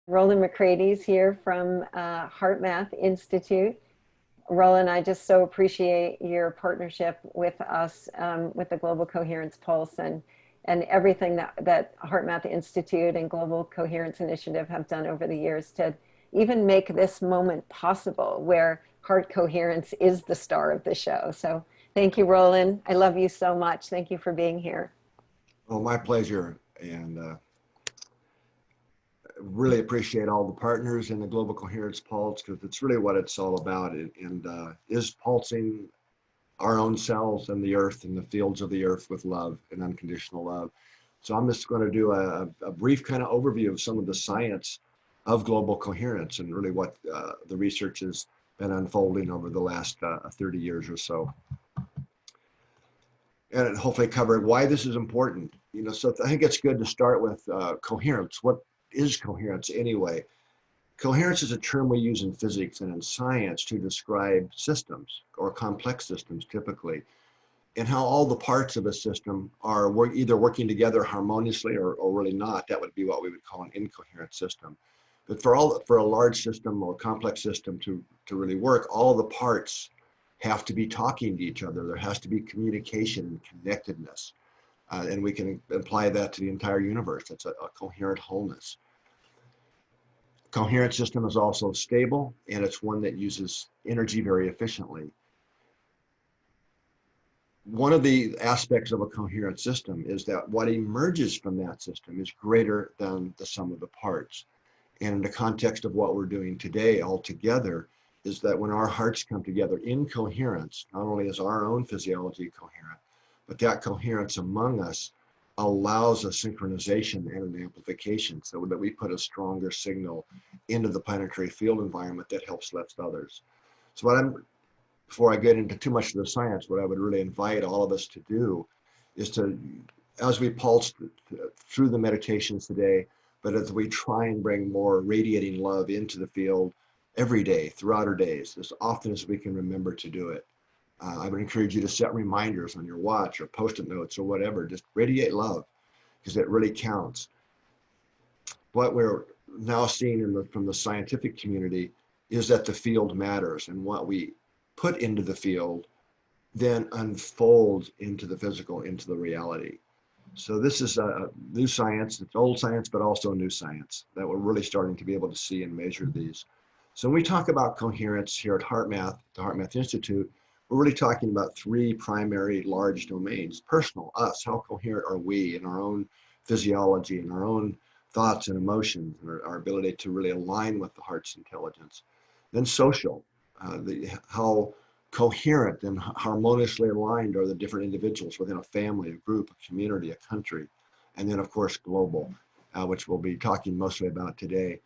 Rollin McCraty's here from Heart Math Institute. Rollin, I just so appreciate your partnership with us with the Global Coherence Pulse and everything that Heart Math Institute and Global Coherence Initiative have done over the years to even make this moment possible where heart coherence is the star of the show. So thank you, Rollin. I love you so much. Thank you for being here. Well, my pleasure. And really appreciate all the partners in the Global Coherence Pulse because it's really what it's all about and is pulsing our own cells and the earth and the fields of the earth with love and unconditional love. So I'm just going to do a brief kind of overview of some of the science of global coherence and really what the research has been unfolding over the last 30 years or so. And hopefully cover why this is important. So I think it's good to start with coherence. What is coherence anyway? Coherence is a term we use in physics and in science to describe systems or complex systems typically, and how all the parts of a system are either working together harmoniously or really not. That would be what we would call an incoherent system. But for a large system or complex system to really work, all the parts have to be talking to each other. There has to be communication and connectedness. And we can apply that to the entire universe. That's a coherent wholeness. Coherent system is also stable, and it's one that uses energy very efficiently. One of the aspects of a coherent system is that what emerges from that system is greater than the sum of the parts. And in the context of what we're doing today all together, is that when our hearts come together in coherence, not only is our own physiology coherent, but that coherence among us allows a synchronization and an amplification so that we put a stronger signal into the planetary field environment that helps lift others. So before I get into too much of the science, what I would really invite all of us to do is to, as we pulse through the meditations today, but as we try and bring more radiating love into the field every day, throughout our days, as often as we can remember to do it. I would encourage you to set reminders on your watch or post-it notes or whatever. Just radiate love because it really counts. What we're now seeing from the scientific community is that the field matters, and what we put into the field then unfolds into the physical, into the reality. So this is a new science. It's old science, but also new science that we're really starting to be able to see and measure these. So when we talk about coherence here at HeartMath, the HeartMath Institute, we're really talking about three primary large domains. Personal, us, how coherent are we in our own physiology and our own thoughts and emotions, and our ability to really align with the heart's intelligence. Then social, how coherent and harmoniously aligned are the different individuals within a family, a group, a community, a country. And then of course, global, which we'll be talking mostly about today.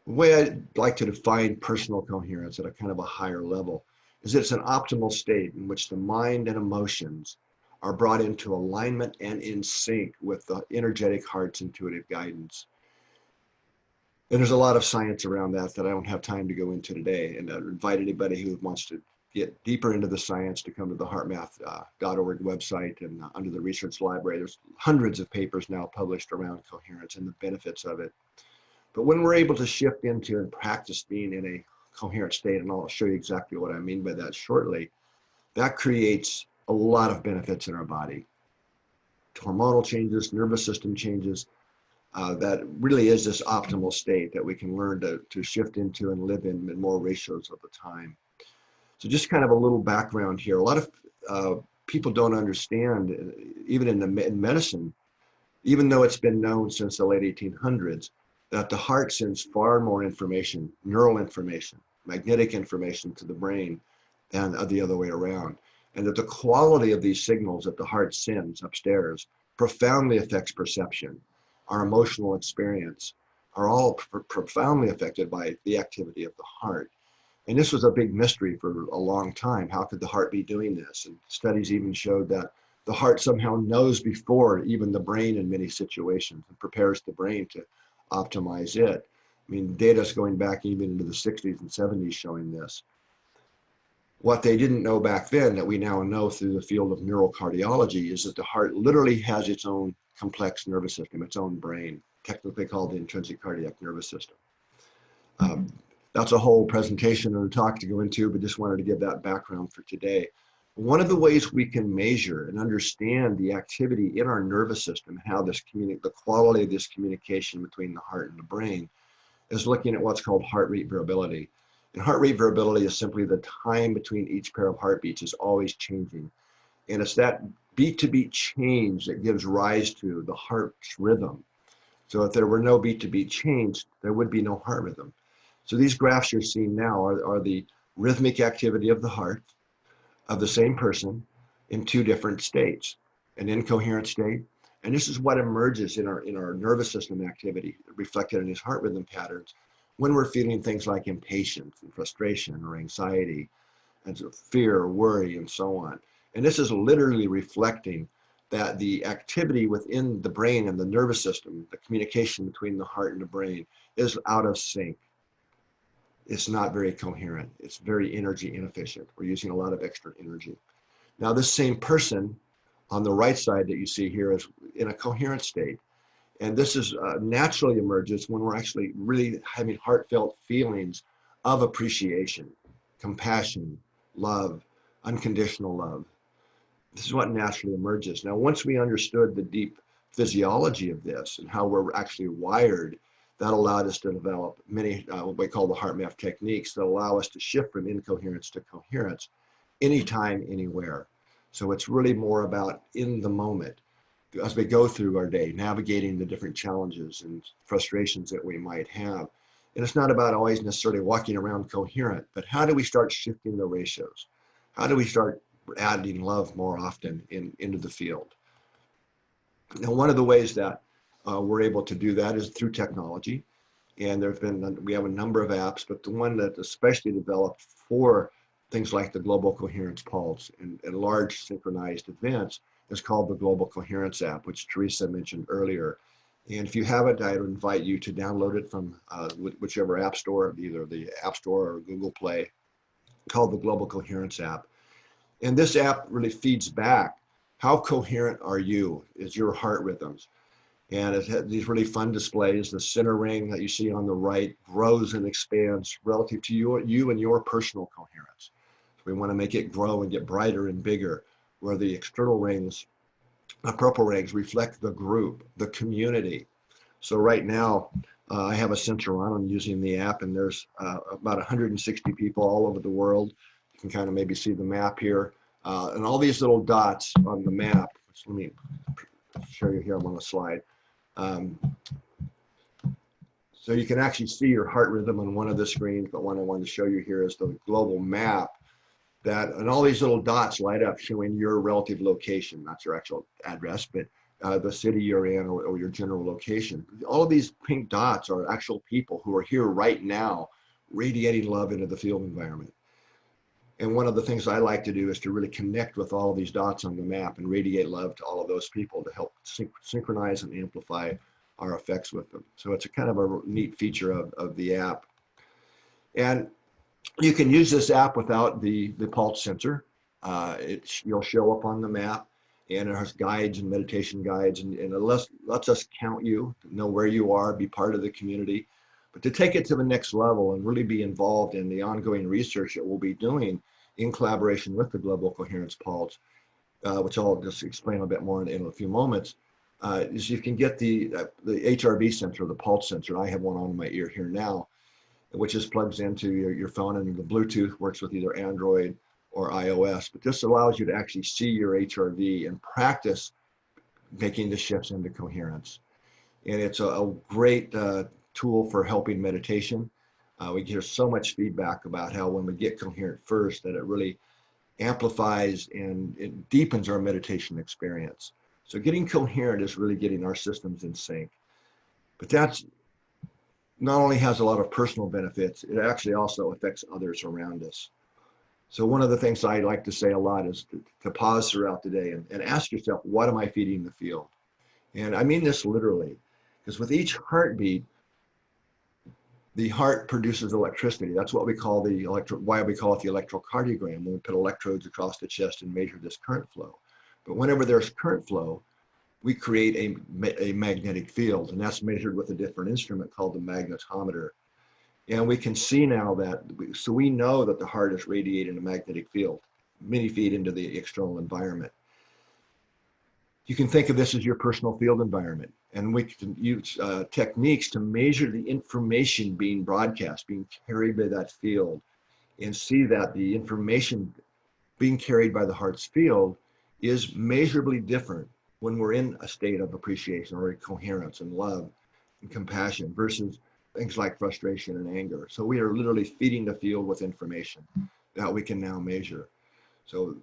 The way I'd like to define personal coherence at a kind of a higher level is that it's an optimal state in which the mind and emotions are brought into alignment and in sync with the energetic heart's intuitive guidance. And there's a lot of science around that I don't have time to go into today. And I'd invite anybody who wants to get deeper into the science to come to the heartmath.org website, and under the research library, there's hundreds of papers now published around coherence and the benefits of it. But when we're able to shift into and practice being in a coherent state, and I'll show you exactly what I mean by that shortly, that creates a lot of benefits in our body. Hormonal changes, nervous system changes, that really is this optimal state that we can learn to shift into and live in more ratios of the time. So just kind of a little background here. A lot of people don't understand, even in medicine, even though it's been known since the late 1800s, that the heart sends far more information, neural information, magnetic information to the brain than the other way around. And that the quality of these signals that the heart sends upstairs profoundly affects perception. Our emotional experience are all profoundly affected by the activity of the heart. And this was a big mystery for a long time. How could the heart be doing this? And studies even showed that the heart somehow knows before even the brain in many situations and prepares the brain to optimize it. I mean, data is going back even into the 60s and 70s showing this. What they didn't know back then that we now know through the field of neurocardiology is that the heart literally has its own complex nervous system, its own brain, technically called the intrinsic cardiac nervous system. That's a whole presentation and a talk to go into, but just wanted to give that background for today. One of the ways we can measure and understand the activity in our nervous system, how this the quality of this communication between the heart and the brain, is looking at what's called heart rate variability. And heart rate variability is simply the time between each pair of heartbeats is always changing. And it's that beat to beat change that gives rise to the heart's rhythm. So if there were no beat to beat change, there would be no heart rhythm. So these graphs you're seeing now are the rhythmic activity of the heart of the same person in two different states, an incoherent state. And this is what emerges in our nervous system activity, reflected in these heart rhythm patterns when we're feeling things like impatience and frustration or anxiety and fear or worry and so on. And this is literally reflecting that the activity within the brain and the nervous system, the communication between the heart and the brain, is out of sync. It's not very coherent. It's very energy inefficient. We're using a lot of extra energy. Now, this same person on the right side that you see here is in a coherent state. And this is naturally emerges when we're actually really having heartfelt feelings of appreciation, compassion, love, unconditional love. This is what naturally emerges. Now, once we understood the deep physiology of this and how we're actually wired, that allowed us to develop many what we call the heart math techniques that allow us to shift from incoherence to coherence anytime, anywhere. So it's really more about in the moment as we go through our day, navigating the different challenges and frustrations that we might have. And it's not about always necessarily walking around coherent, but how do we start shifting the ratios? How do we start adding love more often into the field? Now, one of the ways that we're able to do that is through technology. And we have a number of apps, but the one that especially developed for things like the Global Coherence Pulse and large synchronized events is called the Global Coherence app, which Teresa mentioned earlier. And if you haven't, I would invite you to download it from whichever app store, either the App Store or Google Play, called the Global Coherence app. And this app really feeds back, how coherent are you? Is your heart rhythms? And it has these really fun displays. The center ring that you see on the right grows and expands relative to you and your personal coherence. So we want to make it grow and get brighter and bigger, where the external rings, the purple rings, reflect the group, the community. So right now, I have a sensor on. I'm using the app, and there's about 160 people all over the world. You can kind of maybe see the map here. And all these little dots on the map, which let me show you here on the slide. So you can actually see your heart rhythm on one of the screens, but one I wanted to show you here is the global map and all these little dots light up showing your relative location, not your actual address, but the city you're in or your general location. All of these pink dots are actual people who are here right now, radiating love into the field environment. And one of the things I like to do is to really connect with all of these dots on the map and radiate love to all of those people to help synchronize and amplify our effects with them. So it's a kind of a neat feature of the app. And you can use this app without the pulse sensor. You'll show up on the map, and it has guides and meditation guides, and it lets us count you, know where you are, be part of the community. But to take it to the next level and really be involved in the ongoing research that we'll be doing in collaboration with the Global Coherence Pulse, which I'll just explain a bit more in a few moments, is you can get the HRV sensor, the pulse sensor. I have one on my ear here now, which is plugs into your phone, and the Bluetooth works with either Android or iOS. But this allows you to actually see your HRV and practice making the shifts into coherence. And it's a great tool for helping meditation. We hear so much feedback about how when we get coherent first, that it really amplifies and it deepens our meditation experience. So getting coherent is really getting our systems in sync. But that's not only has a lot of personal benefits, it actually also affects others around us. So one of the things I like to say a lot is to pause throughout the day and ask yourself, what am I feeding the field? And I mean this literally, because with each heartbeat, the heart produces electricity. That's what we call why we call it the electrocardiogram, when we put electrodes across the chest and measure this current flow. But whenever there's current flow, we create a magnetic field, and that's measured with a different instrument called the magnetometer. And we can see now that, so we know that the heart is radiating a magnetic field many feet into the external environment. You can think of this as your personal field environment, and we can use techniques to measure the information being broadcast, being carried by that field, and see that the information being carried by the heart's field is measurably different when we're in a state of appreciation or coherence and love and compassion versus things like frustration and anger. So we are literally feeding the field with information that we can now measure. So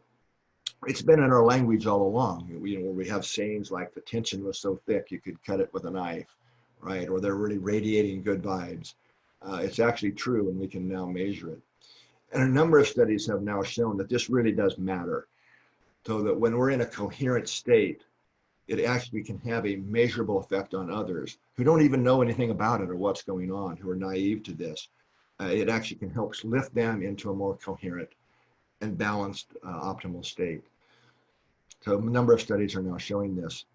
it's been in our language all along. We have sayings like the tension was so thick you could cut it with a knife, right? Or they're really radiating good vibes. It's actually true, and we can now measure it. And a number of studies have now shown that this really does matter. So that when we're in a coherent state, it actually can have a measurable effect on others who don't even know anything about it or what's going on, who are naive to this. It actually can help lift them into a more coherent and balanced, optimal state. So a number of studies are now showing this.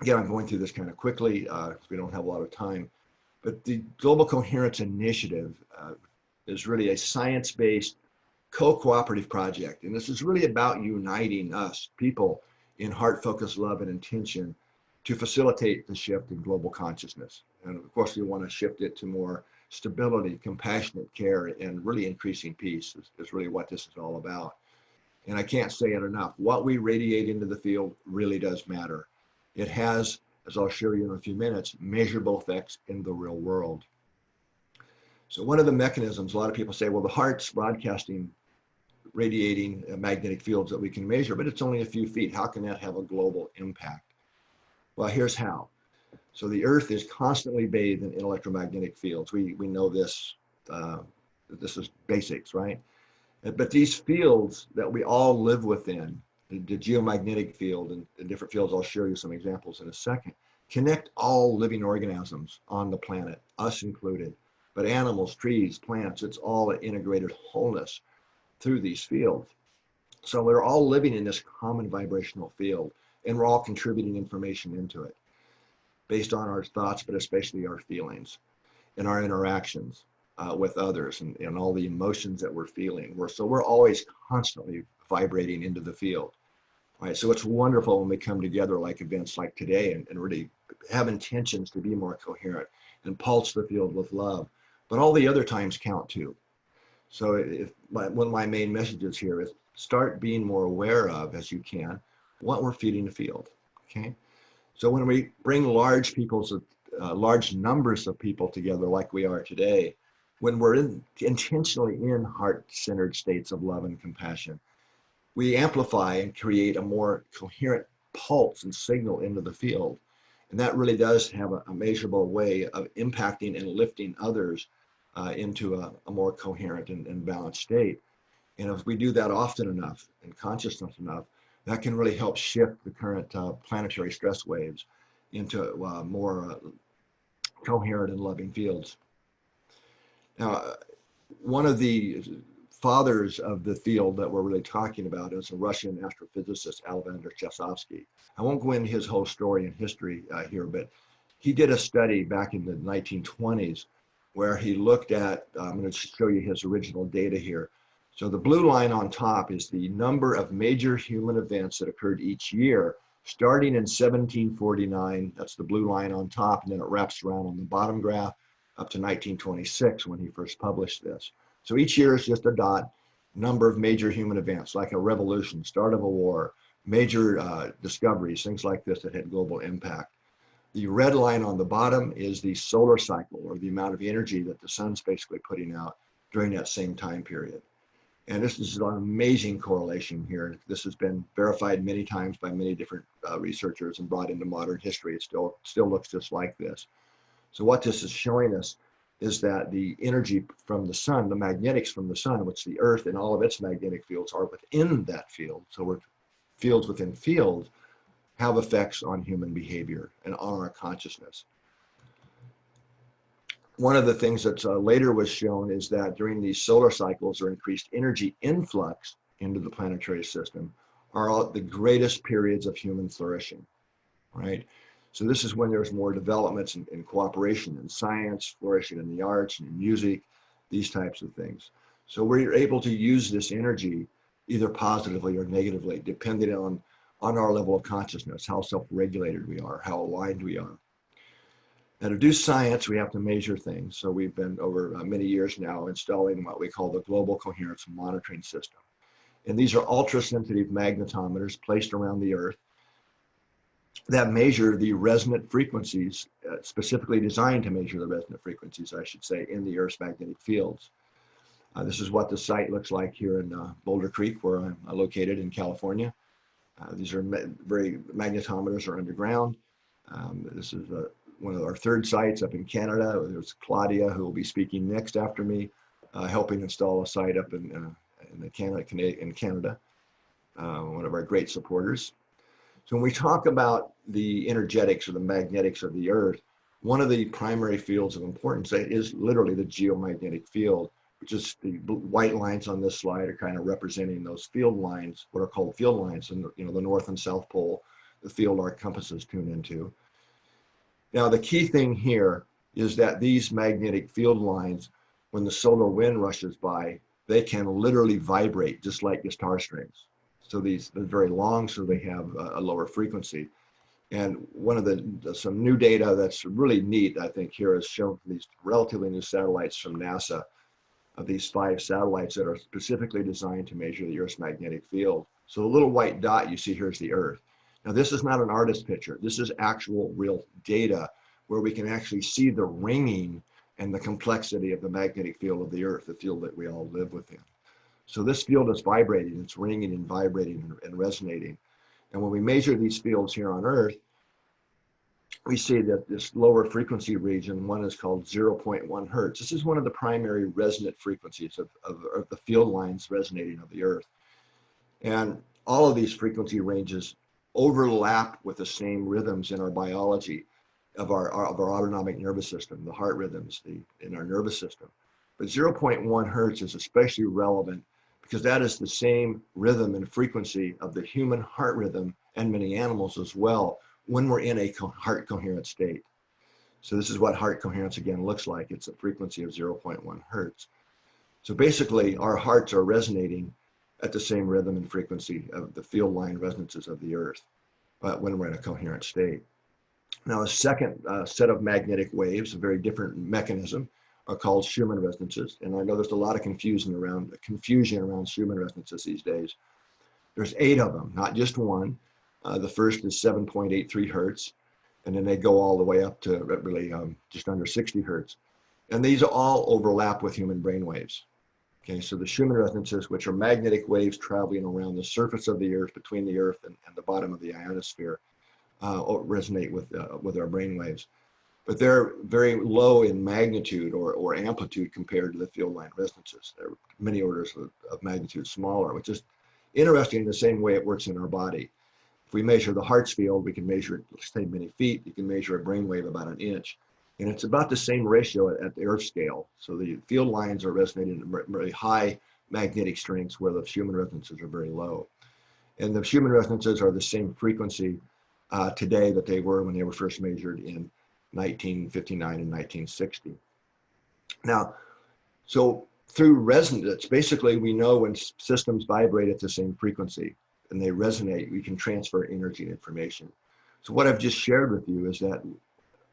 Again, I'm going through this kind of quickly because we don't have a lot of time. But the Global Coherence Initiative is really a science-based co-cooperative project. And this is really about uniting us, people, in heart-focused love and intention to facilitate the shift in global consciousness. And of course, we want to shift it to more stability, compassionate care, and really increasing peace is really what this is all about. And I can't say it enough. What we radiate into the field really does matter. It has, as I'll show you in a few minutes, measurable effects in the real world. So one of the mechanisms, a lot of people say, well, the heart's broadcasting, radiating magnetic fields that we can measure, but it's only a few feet. How can that have a global impact? Well, here's how. So the Earth is constantly bathed in electromagnetic fields. We know this. This is basics, right? But these fields that we all live within, the geomagnetic field and the different fields, I'll show you some examples in a second, connect all living organisms on the planet, us included. But animals, trees, plants, it's all an integrated wholeness through these fields. So we're all living in this common vibrational field, and we're all contributing information into it based on our thoughts, but especially our feelings and our interactions with others and all the emotions that we're feeling. So we're always constantly vibrating into the field, right? So it's wonderful when we come together like events like today and really have intentions to be more coherent and pulse the field with love. But all the other times count too. So one of my main messages here is start being more aware of, as you can, what we're feeding the field, okay? So when we bring large numbers of people together like we are today, when we're intentionally in heart-centered states of love and compassion, we amplify and create a more coherent pulse and signal into the field. And that really does have a measurable way of impacting and lifting others into a more coherent and balanced state. And if we do that often enough and consciousness enough, that can really help shift the current planetary stress waves into more coherent and loving fields. Now, one of the fathers of the field that we're really talking about is a Russian astrophysicist, Alexander Chasovsky. I won't go into his whole story and history here, but he did a study back in the 1920s where he looked at, I'm going to show you his original data here. So the blue line on top is the number of major human events that occurred each year, starting in 1749, that's the blue line on top, and then it wraps around on the bottom graph up to 1926 when he first published this. So each year is just a dot, number of major human events, like a revolution, start of a war, major discoveries, things like this that had global impact. The red line on the bottom is the solar cycle, or the amount of energy that the sun's basically putting out during that same time period. And this is an amazing correlation here. This has been verified many times by many different researchers and brought into modern history. It still looks just like this. So what this is showing us is that the energy from the sun, the magnetics from the sun, which the Earth and all of its magnetic fields are within that field. So we're fields within fields have effects on human behavior and on our consciousness. One of the things that later was shown is that during these solar cycles or increased energy influx into the planetary system are the greatest periods of human flourishing. right? So this is when there's more developments in cooperation in science, flourishing in the arts and in music, these types of things. So we're able to use this energy either positively or negatively, depending on our level of consciousness, how self-regulated we are, how aligned we are. Now, to do science, we have to measure things. So we've been over many years now installing what we call the Global Coherence Monitoring System. And these are ultra-sensitive magnetometers placed around the Earth that measure the resonant frequencies, specifically designed to measure the resonant frequencies, I should say, in the Earth's magnetic fields. This is what the site looks like here in Boulder Creek, where I'm located in California. These are magnetometers are underground. This is one of our third sites up in Canada. There's Claudia, who will be speaking next after me, helping install a site up in Canada, one of our great supporters. So when we talk about the energetics or the magnetics of the Earth, one of the primary fields of importance is literally the geomagnetic field, which is the white lines on this slide are kind of representing those field lines, what are called field lines, and the North and South Pole, the field our compasses tune into. Now, the key thing here is that these magnetic field lines, when the solar wind rushes by, they can literally vibrate just like guitar strings. So they're very long, so they have a lower frequency. And one of some new data that's really neat, I think, here is shown from these relatively new satellites from NASA, of these 5 satellites that are specifically designed to measure the Earth's magnetic field. So the little white dot you see here is the Earth. Now, this is not an artist picture. This is actual real data where we can actually see the ringing and the complexity of the magnetic field of the Earth, the field that we all live within. So this field is vibrating, it's ringing and vibrating and resonating. And when we measure these fields here on Earth, we see that this lower frequency region, one is called 0.1 hertz. This is one of the primary resonant frequencies of the field lines resonating of the Earth. And all of these frequency ranges overlap with the same rhythms in our biology of our autonomic nervous system, the heart rhythms in our nervous system. But 0.1 hertz is especially relevant because that is the same rhythm and frequency of the human heart rhythm and many animals as well when we're in a heart coherent state. So this is what heart coherence again looks like. It's a frequency of 0.1 hertz. So basically our hearts are resonating at the same rhythm and frequency of the field line resonances of the Earth, but when we're in a coherent state. Now a second set of magnetic waves, a very different mechanism, are called Schumann resonances. And I know there's a lot of confusion around Schumann resonances these days. There's 8 of them, not just one. The first is 7.83 hertz, and then they go all the way up to really just under 60 hertz. And these all overlap with human brain waves. Okay, so the Schumann resonances, which are magnetic waves traveling around the surface of the Earth, between the Earth and the bottom of the ionosphere, resonate with our brain waves. But they're very low in magnitude or amplitude compared to the field line resonances. They're many orders of magnitude smaller, which is interesting in the same way it works in our body. If we measure the heart's field, we can measure it, say, many feet. You can measure a brainwave about an inch. And it's about the same ratio at the Earth scale. So the field lines are resonating at really high magnetic strengths where the Schumann resonances are very low. And the Schumann resonances are the same frequency today that they were when they were first measured in 1959 and 1960. Now, so through resonance, basically we know when systems vibrate at the same frequency and they resonate, we can transfer energy and information. So what I've just shared with you is that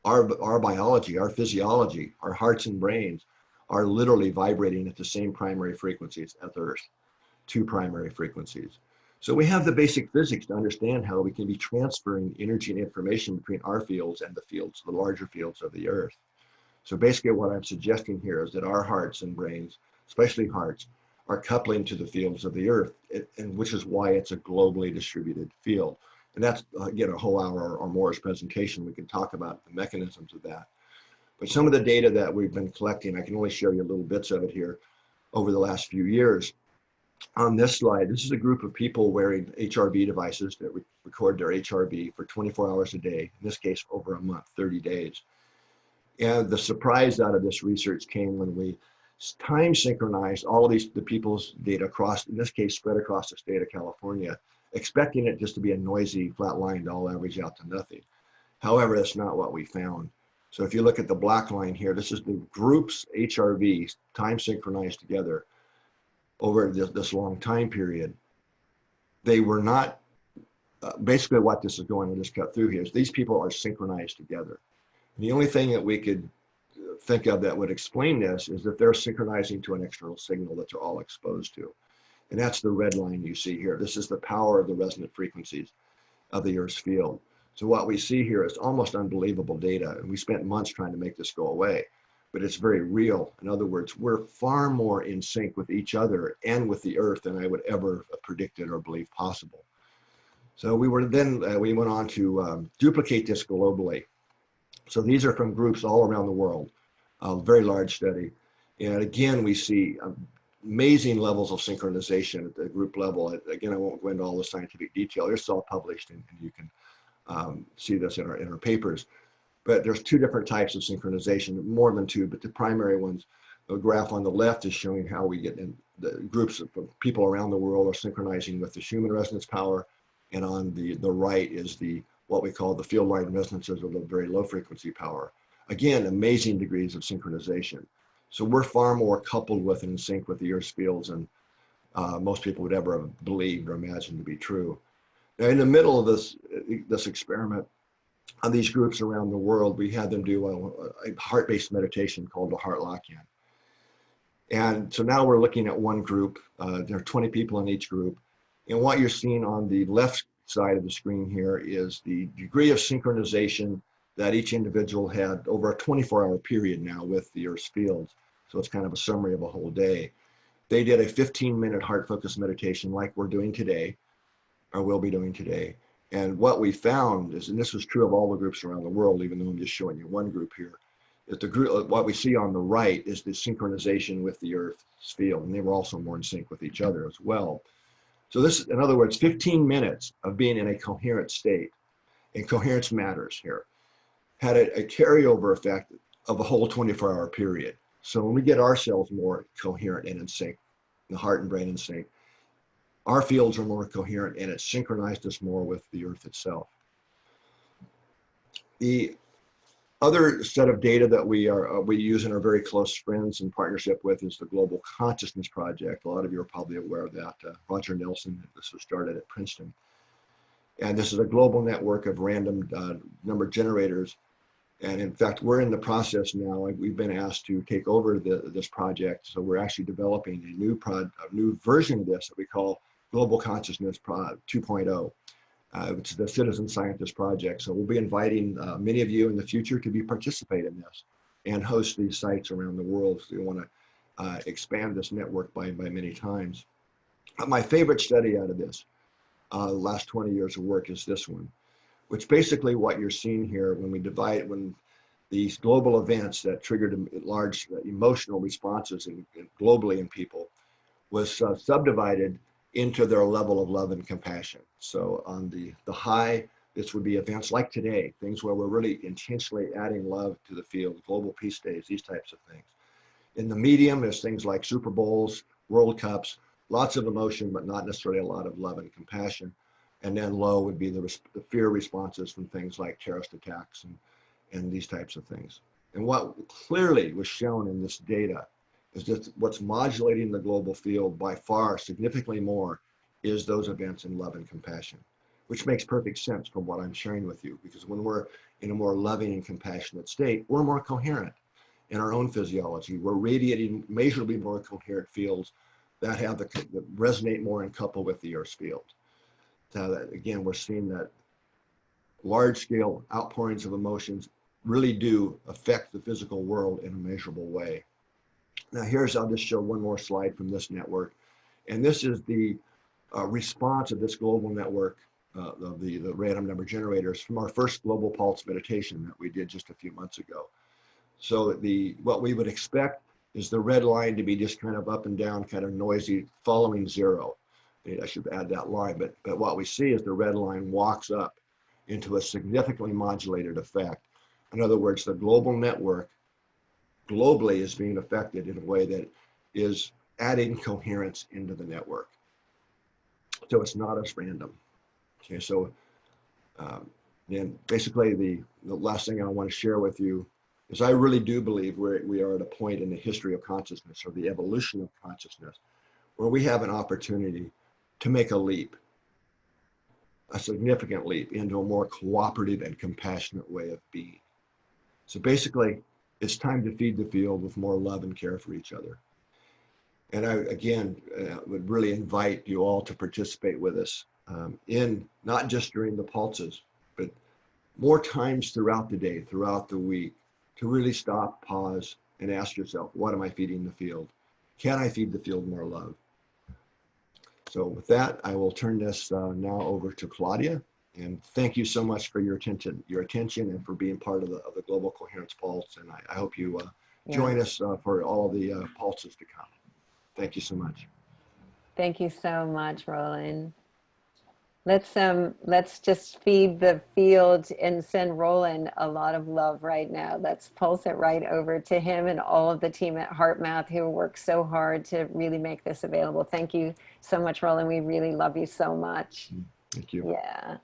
our biology, our physiology, our hearts and brains are literally vibrating at the same primary frequencies as Earth, 2 primary frequencies. So we have the basic physics to understand how we can be transferring energy and information between our fields and the fields, the larger fields of the Earth. So basically what I'm suggesting here is that our hearts and brains, especially hearts, are coupling to the fields of the Earth, and which is why it's a globally distributed field. And that's, again, a whole hour or more's presentation. We can talk about the mechanisms of that. But some of the data that we've been collecting, I can only show you little bits of it here over the last few years. On this slide, this is a group of people wearing HRV devices that record their HRV for 24 hours a day, in this case, over a month, 30 days. And the surprise out of this research came when we time synchronized all of the people's data across, in this case, spread across the state of California, expecting it just to be a noisy, flat line to all average out to nothing. However, that's not what we found. So if you look at the black line here, this is the group's HRV, time synchronized together over this long time period. They were not, basically what this is going to just cut through here is these people are synchronized together. And the only thing that we could think of that would explain this is that they're synchronizing to an external signal that they're all exposed to. And that's the red line you see here. This is the power of the resonant frequencies of the Earth's field. So what we see here is almost unbelievable data. And we spent months trying to make this go away, but it's very real. In other words, we're far more in sync with each other and with the Earth than I would ever have predicted or believe possible. So we went on to duplicate this globally. So these are from groups all around the world, a very large study. And again, we see amazing levels of synchronization at the group level. Again, I won't go into all the scientific detail. It's all published, and you can see this in our papers. But there's two different types of synchronization, more than two, but the primary ones. The graph on the left is showing how we get in the groups of people around the world are synchronizing with the Schumann resonance power. And on the right is what we call the field line resonances of the very low frequency power. Again, amazing degrees of synchronization. So we're far more coupled with and in sync with the Earth's fields than most people would ever have believed or imagined to be true. Now, in the middle of this experiment, on these groups around the world, we had them do a heart-based meditation called the heart lock-in. And so now we're looking at one group. There are 20 people in each group. And what you're seeing on the left side of the screen here is the degree of synchronization that each individual had over a 24-hour period now with the Earth's fields. So it's kind of a summary of a whole day. They did a 15-minute heart-focused meditation like we're doing today, or will be doing today. And what we found is, and this was true of all the groups around the world, even though I'm just showing you one group here, is the group, what we see on the right is the synchronization with the Earth's field, and they were also more in sync with each other as well. So this, in other words, 15 minutes of being in a coherent state, and coherence matters here, had a carryover effect of a whole 24-hour period. So when we get ourselves more coherent and in sync, the heart and brain in sync, our fields are more coherent and it synchronized us more with the Earth itself. The other set of data that we use and are very close friends in partnership with is the Global Consciousness Project. A lot of you are probably aware of that. Roger Nelson, this was started at Princeton. And this is a global network of random number generators. And in fact, we're in the process now. We've been asked to take over this project. So we're actually developing a new version of this that we call Global Consciousness 2.0. It's the Citizen Scientist Project. So we'll be inviting many of you in the future to participate in this and host these sites around the world. So we want to expand this network by many times. My favorite study out of this, the last 20 years of work, is this one, which basically what you're seeing here when these global events that triggered large emotional responses globally in people was subdivided into their level of love and compassion. So on the high, this would be events like today, things where we're really intentionally adding love to the field, global peace days, these types of things. In the medium, there's things like Super Bowls, World Cups, lots of emotion, but not necessarily a lot of love and compassion. And then low would be the fear responses from things like terrorist attacks and these types of things. And what clearly was shown in this data is that what's modulating the global field by far significantly more is those events in love and compassion, which makes perfect sense from what I'm sharing with you, because when we're in a more loving and compassionate state, we're more coherent in our own physiology. We're radiating measurably more coherent fields that resonate more and couple with the Earth's field. So that, again, we're seeing that large-scale outpourings of emotions really do affect the physical world in a measurable way. Now I'll just show one more slide from this network. And this is the response of this global network of the random number generators from our first global pulse meditation that we did just a few months ago. So what we would expect is the red line to be just kind of up and down, kind of noisy, following zero. I should add that line, but what we see is the red line walks up into a significantly modulated effect. In other words, the global network globally is being affected in a way that is adding coherence into the network. So it's not as random. Okay, so then basically the last thing I want to share with you is I really do believe we are at a point in the history of consciousness or the evolution of consciousness where we have an opportunity to make a leap, a significant leap into a more cooperative and compassionate way of being. So basically, it's time to feed the field with more love and care for each other. And I, again, would really invite you all to participate with us in not just during the pulses, but more times throughout the day, throughout the week, to really stop, pause, and ask yourself, what am I feeding the field? Can I feed the field more love? So with that, I will turn this now over to Claudia. And thank you so much for your attention and for being part of the Global Coherence Pulse. And I hope you Yeah. join us for all the pulses to come. Thank you so much. Thank you so much, Roland. Let's just feed the field and send Roland a lot of love right now. Let's pulse it right over to him and all of the team at HeartMath who worked so hard to really make this available. Thank you so much, Roland. We really love you so much. Thank you. Yeah.